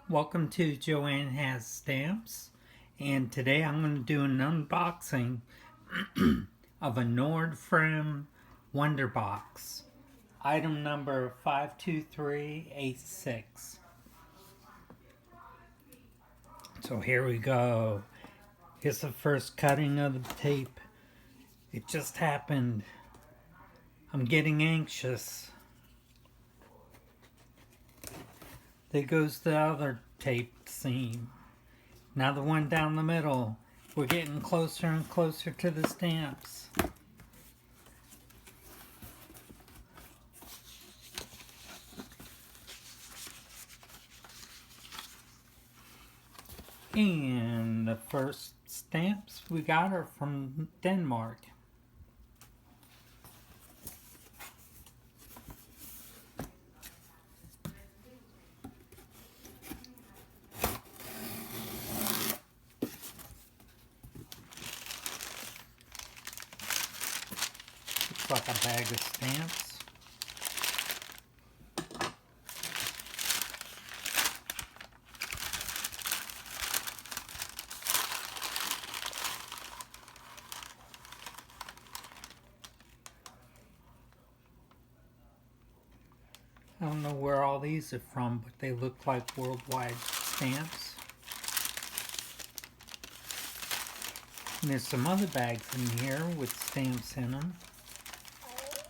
Welcome to Joanne Has Stamps, and today I'm going to do an unboxing of a Nordfrim Wonderbox, item number 52386. So here we go. Here's the first cutting of the tape. It just happened. I'm getting anxious. There goes the other tape seam. Now the one down the middle. We're getting closer and closer to the stamps. And the first stamps we got are from Denmark. Looks like a bag of stamps. I don't know where all these are from, but they look like worldwide stamps. And there's some other bags in here with stamps in them.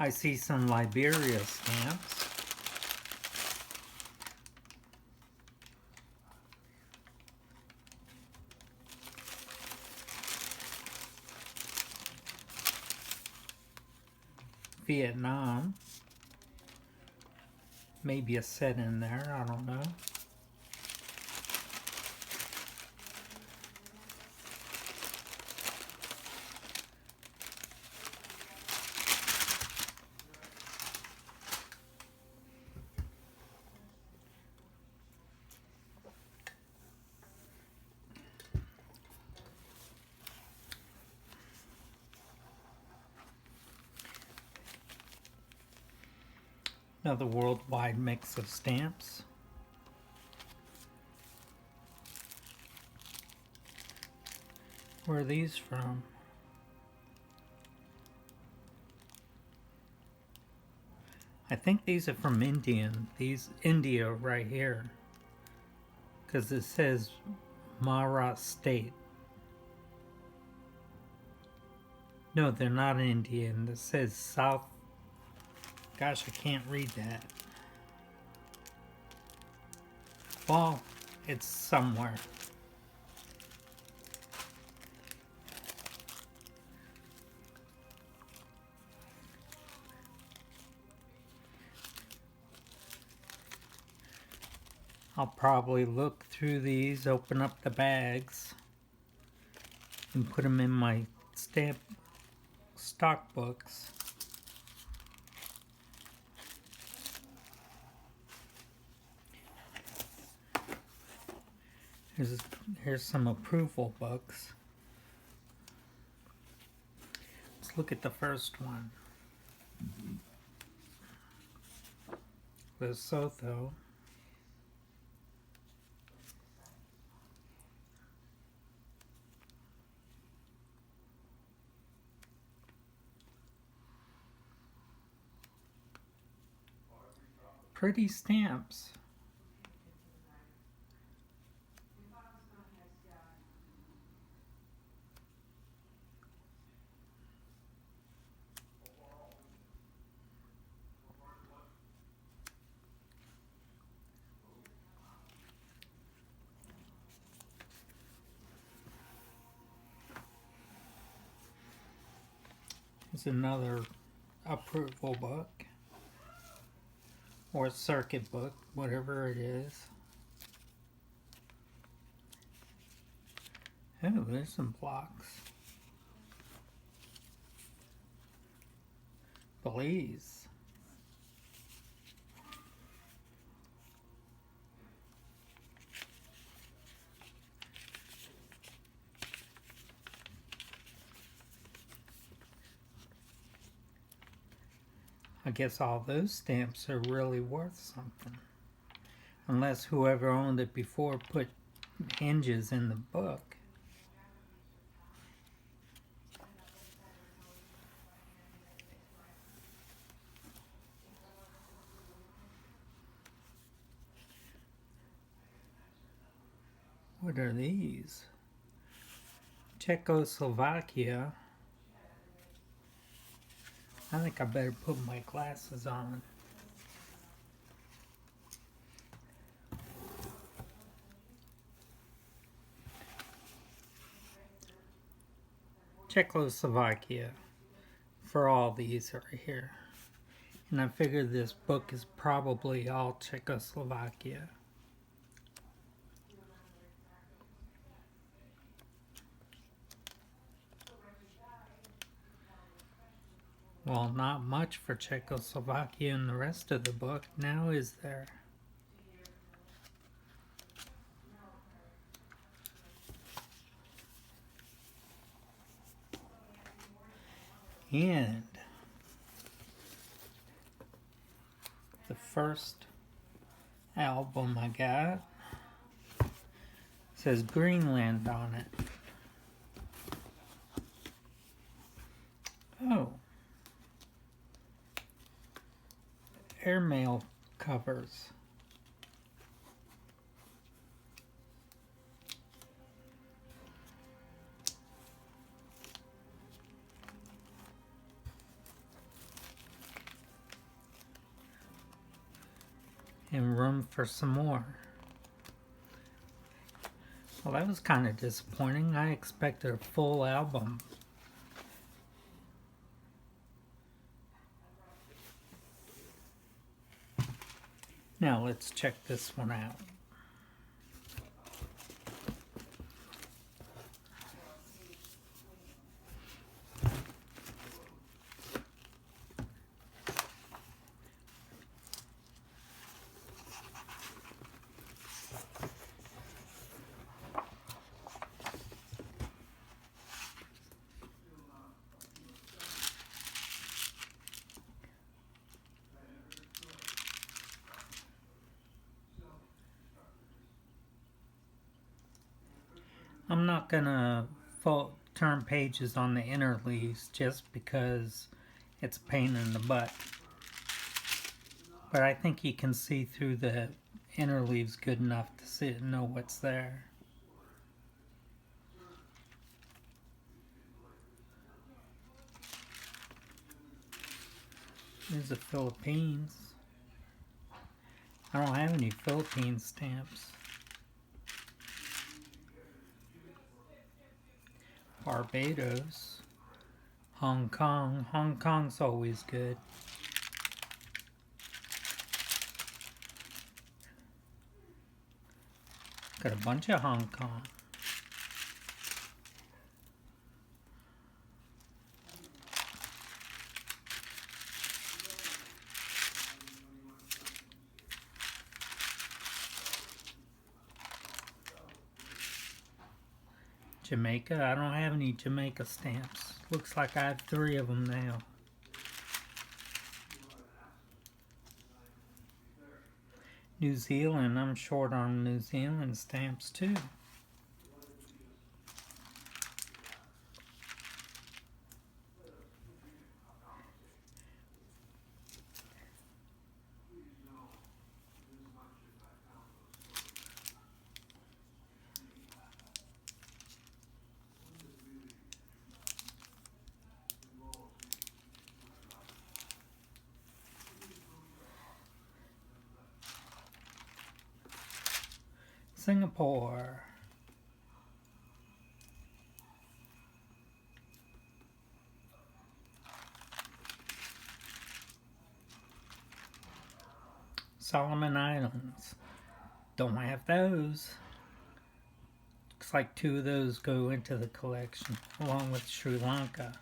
I see some Liberia stamps. Vietnam. Maybe a set in there, I don't know. Another worldwide mix of stamps. Where are these from? I think these are from India right here. Because it says Maharashtra State. No, they're not Indian. It says South. Gosh, I can't read that. Well, it's somewhere. I'll probably look through these, open up the bags, and put them in my stamp stock books. Here's some approval books. Let's look at the first one. Lesotho. Pretty stamps. Here's another approval book. Or circuit book, whatever it is. Oh, there's some blocks. Please. I guess all those stamps are really worth something. unless whoever owned it before put hinges in the book. What are these? Czechoslovakia. I think I better put my glasses on. Czechoslovakia for all these right here. And I figured this book is probably all Czechoslovakia. Well, not much for Czechoslovakia in the rest of the book, now is there? And the first album I got says Greenland on it. Oh. Airmail covers. And room for some more. Well, that was kind of disappointing. I expected a full album. Now let's check this one out. I'm not gonna turn pages on the inner leaves just because it's a pain in the butt. But I think you can see through the inner leaves good enough to see and know what's there. There's the Philippines. I don't have any Philippine stamps. Barbados. Hong Kong. Hong Kong's always good. Got a bunch of Hong Kong. Jamaica. I don't have any Jamaica stamps. Looks like I have 3 of them now. New Zealand. I'm short on New Zealand stamps too. Singapore. Solomon Islands. Don't have those. Looks like 2 of those go into the collection, along with Sri Lanka.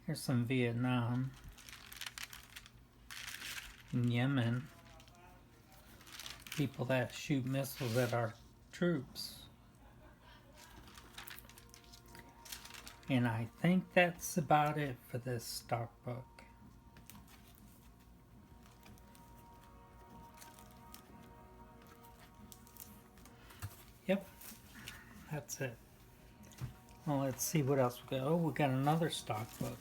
Here's some Vietnam. And Yemen. People that shoot missiles at our troops. And I think that's about it for this stock book. Yep, that's it. Well, let's see what else we got. Oh, we got another stock book.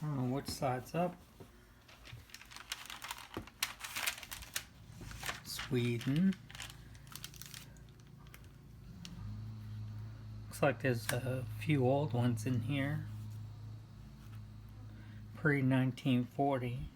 I don't know which side's up. Sweden. Looks like there's a few old ones in here. Pre-1940.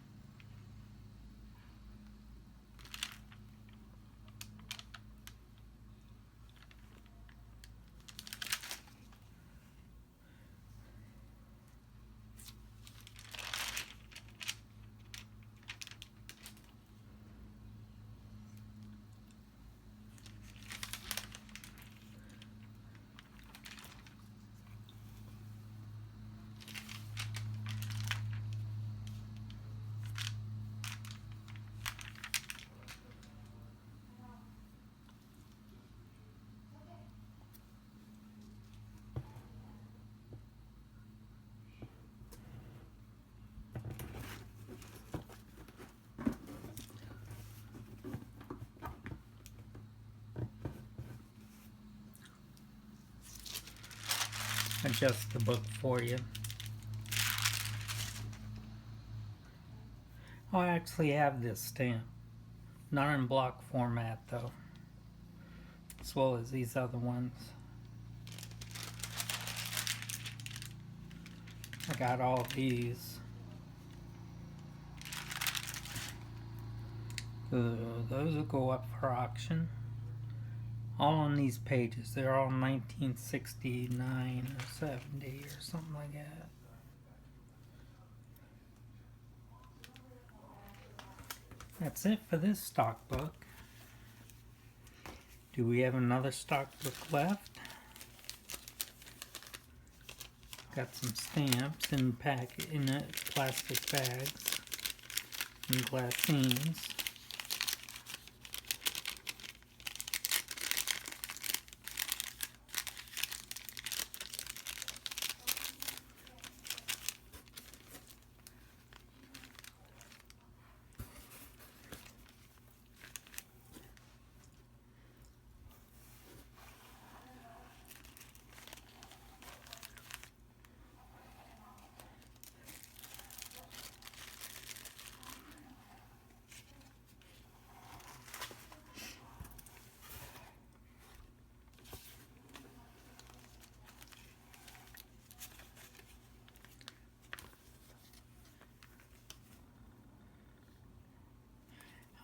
Adjust the book for you. Oh, I actually have this stamp. Not in block format though. As well as these other ones. I got all these. Those will go up for auction. All on these pages. They're all 1969 or 70 or something like that. That's it for this stock book. Do we have another stock book left? Got some stamps in plastic bags and glassines.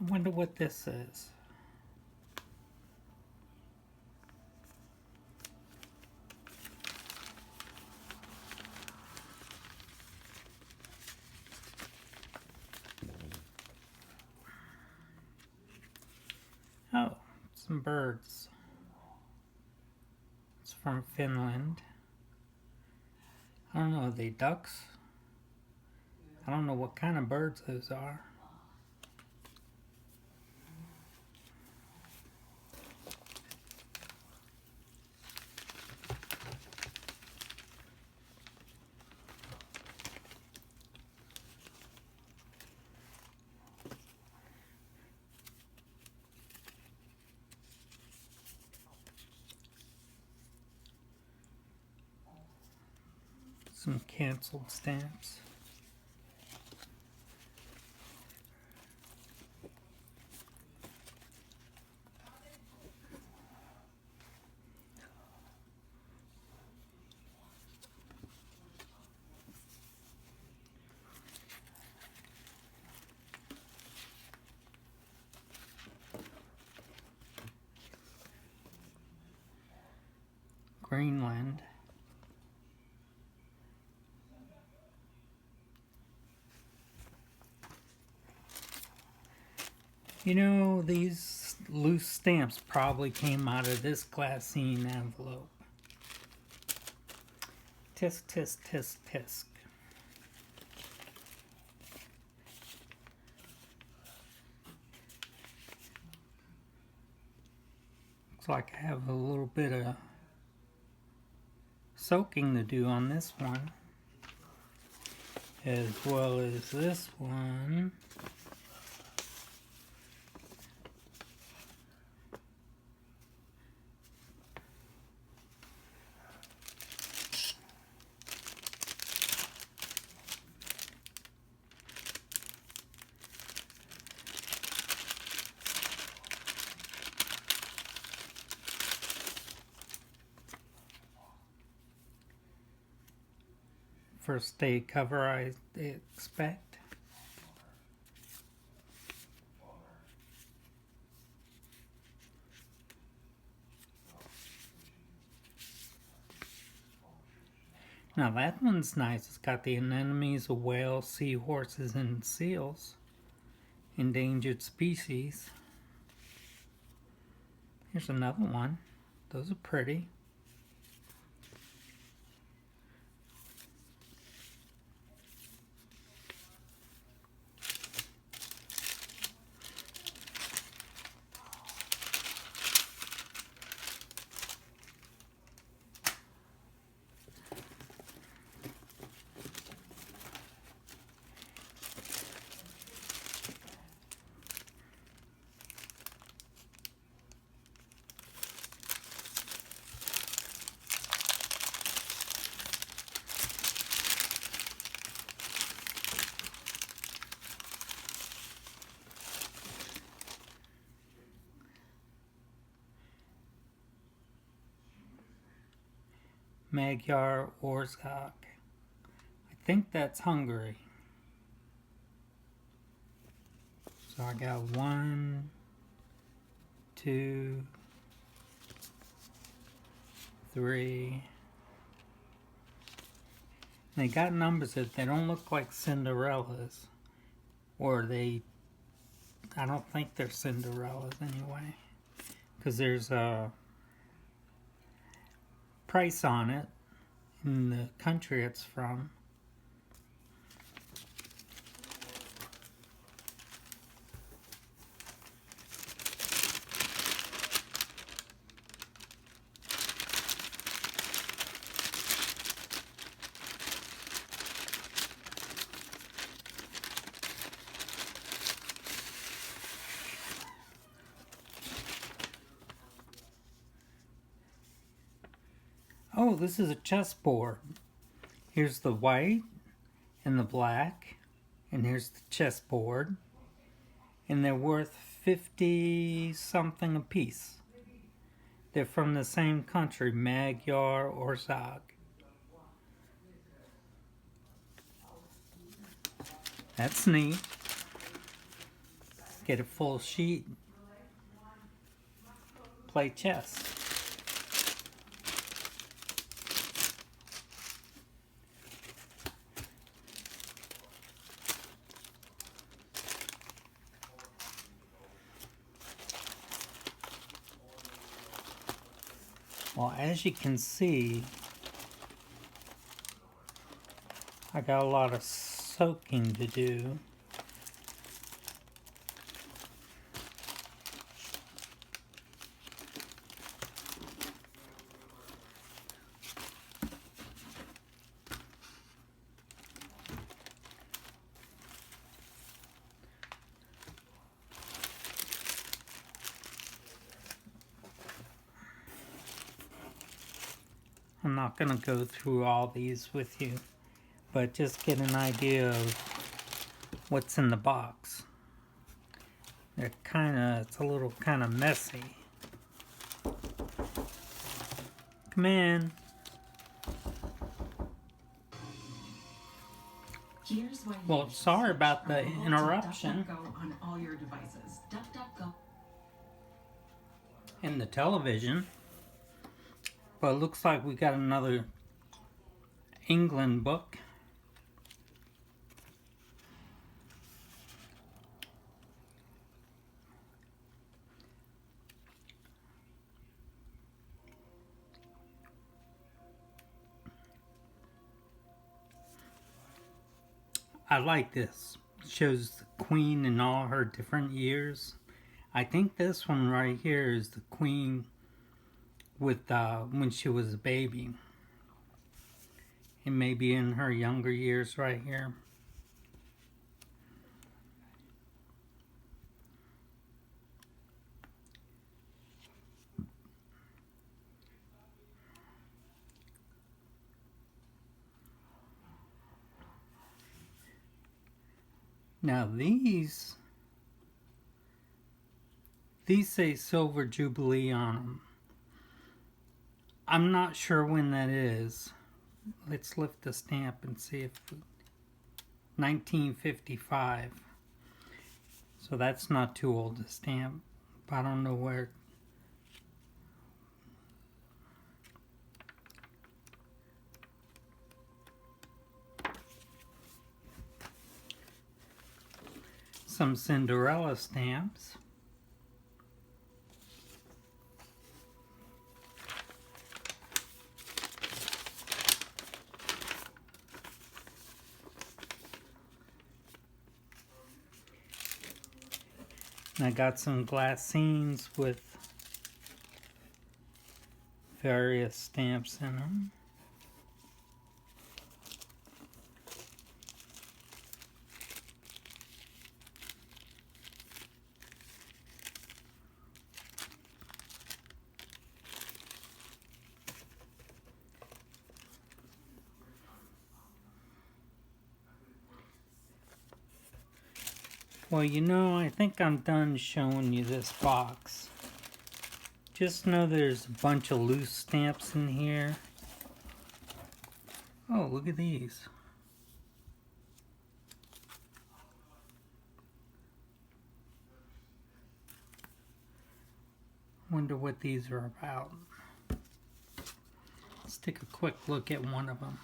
I wonder what this is. Oh, some birds. It's from Finland. I don't know, are they ducks? I don't know what kind of birds those are. Some canceled stamps. Greenland. You know, these loose stamps probably came out of this glassine envelope. Tisk, tisk, tisk, tisk. like I have a little bit of soaking to do on this one, as well as this one. First day cover I expect. Now that one's nice. It's got the anemones of whales, seahorses, and seals. Endangered species. Here's another one. Those are pretty. Magyar Ország. I think that's Hungary. So I got 1, 2, 3. They got numbers that they don't look like Cinderellas. Or I don't think they're Cinderellas anyway. Because there's a price on it in the country it's from. Oh, this is a chessboard. Here's the white and the black, and here's the chessboard. And they're worth 50 something a piece. They're from the same country, Magyar Ország. That's neat. Get a full sheet. Play chess. Well, as you can see, I got a lot of soaking to do. I'm not going to go through all these with you, but just get an idea of what's in the box. It's a little kind of messy. Come in. Well, sorry about the interruption. On all your devices. DuckDuckGo. In the television. But it looks like we got another England book. I like this. It shows the Queen in all her different years. I think this one right here is the Queen with when she was a baby. It may be in her younger years right here. Now these say Silver Jubilee on them. I'm not sure when that is. Let's lift the stamp and see if 1955. So that's not too old a stamp. I don't know where. Some Cinderella stamps. And I got some glassines with various stamps in them. Well, you know, I think I'm done showing you this box. Just know there's a bunch of loose stamps in here. Oh, look at these. Wonder what these are about. Let's take a quick look at one of them.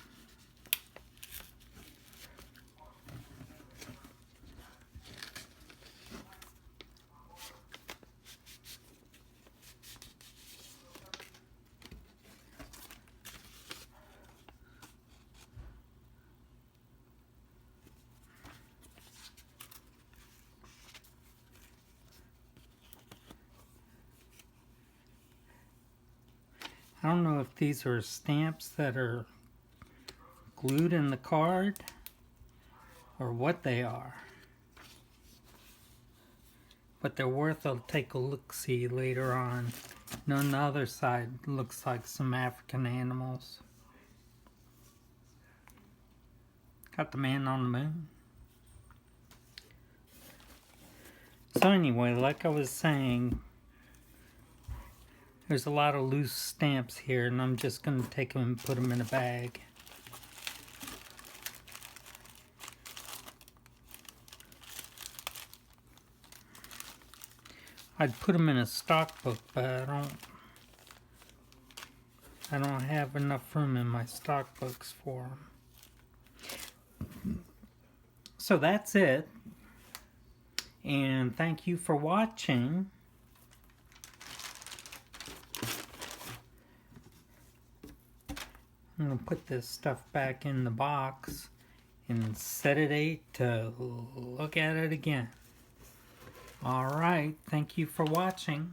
I don't know if these are stamps that are glued in the card or what they are, but they're worth a take a look-see later on. And on the other side looks like some African animals. Got the man on the moon. So anyway, like I was saying, there's a lot of loose stamps here, and I'm just going to take them and put them in a bag. I'd put them in a stock book, but I don't have enough room in my stock books for them. So that's it. And thank you for watching. I'm going to put this stuff back in the box and set a date to look at it again. Alright, thank you for watching.